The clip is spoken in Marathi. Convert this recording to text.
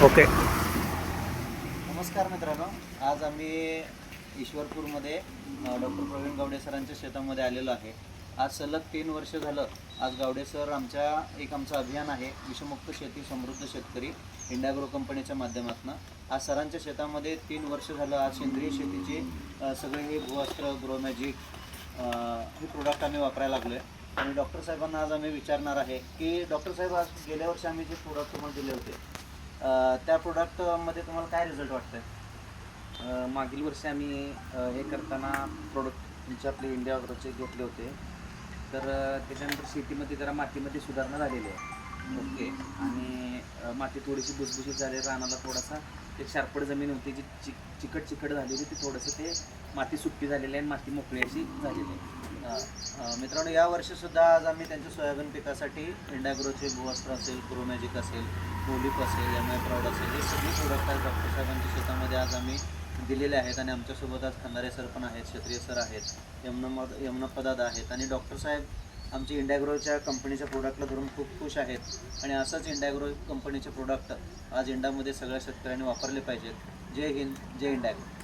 ओके. नमस्कार मित्रांनो, आज आम्ही ईश्वरपूरमध्ये डॉक्टर प्रवीण गावडे सरांच्या शेतामध्ये आलेलो आहे. आज सलग 3 वर्ष झालं. आज गावडे सर आमचं अभियान आहे विषमुक्त शेती समृद्ध शेतकरी इंडियाग्रो कंपनीच्या माध्यमातून. आज सरांच्या शेतामध्ये 3 वर्ष झालं. आज सेंद्रिय शेतीचे सगळे हे भूवस्त्र ग्रोमॅजिक हे प्रोडक्ट आम्ही वापरायला लागलो आहे. आणि डॉक्टर साहेबांना आज आम्ही विचारणार आहे की डॉक्टर साहेब, आज गेल्या वर्षी आम्ही जे प्रोडक्ट तुम्हाला दिले होते त्या प्रोडक्टमध्ये तुम्हाला काय रिझल्ट वाटतंय? मागील वर्षी आम्ही हे करताना प्रोडक्ट तुमचे आपले इंडियाग्रोचे घेतले होते. तर त्याच्यानंतर शेतीमध्ये जरा मातीमध्ये सुधारणा झालेली आहे. ओके. आणि माती थोडीशी भुसभुशीत झाली, रानाला थोडासा एक शारपड जमीन होती जी चिकट झालेली, ती थोडंसं ते माती सुट्टी झालेली आहे आणि माती मोकळी अशी झालेली आहे. मित्रांनो, या वर्षीसुद्धा आज आम्ही त्यांच्या सोयाबीन पिकासाठी इंडियाग्रोचे भूवस्त्र असेल, क्रोमॅजिक असेल, पोलिप असेल, MI प्राऊड असेल, हे सगळे प्रोडक्ट आज डॉक्टर साहेबांच्या शेतामध्ये आज आम्ही दिलेले आहेत. आणि आमच्यासोबत आज खंदारे सर पण आहेत, क्षत्रिय सर आहेत, यमुनप्पा दादा आहेत. आणि डॉक्टर साहेब आमची इंडियाग्रोच्या कंपनीच्या प्रोडक्टला धरून खूप खुश आहेत. आणि असंच इंडियाग्रो कंपनीचे प्रोडक्ट आज इंडियामध्ये सगळ्या शेतकऱ्यांनी वापरले पाहिजेत. जय हिंद, जय इंडियाग्रो.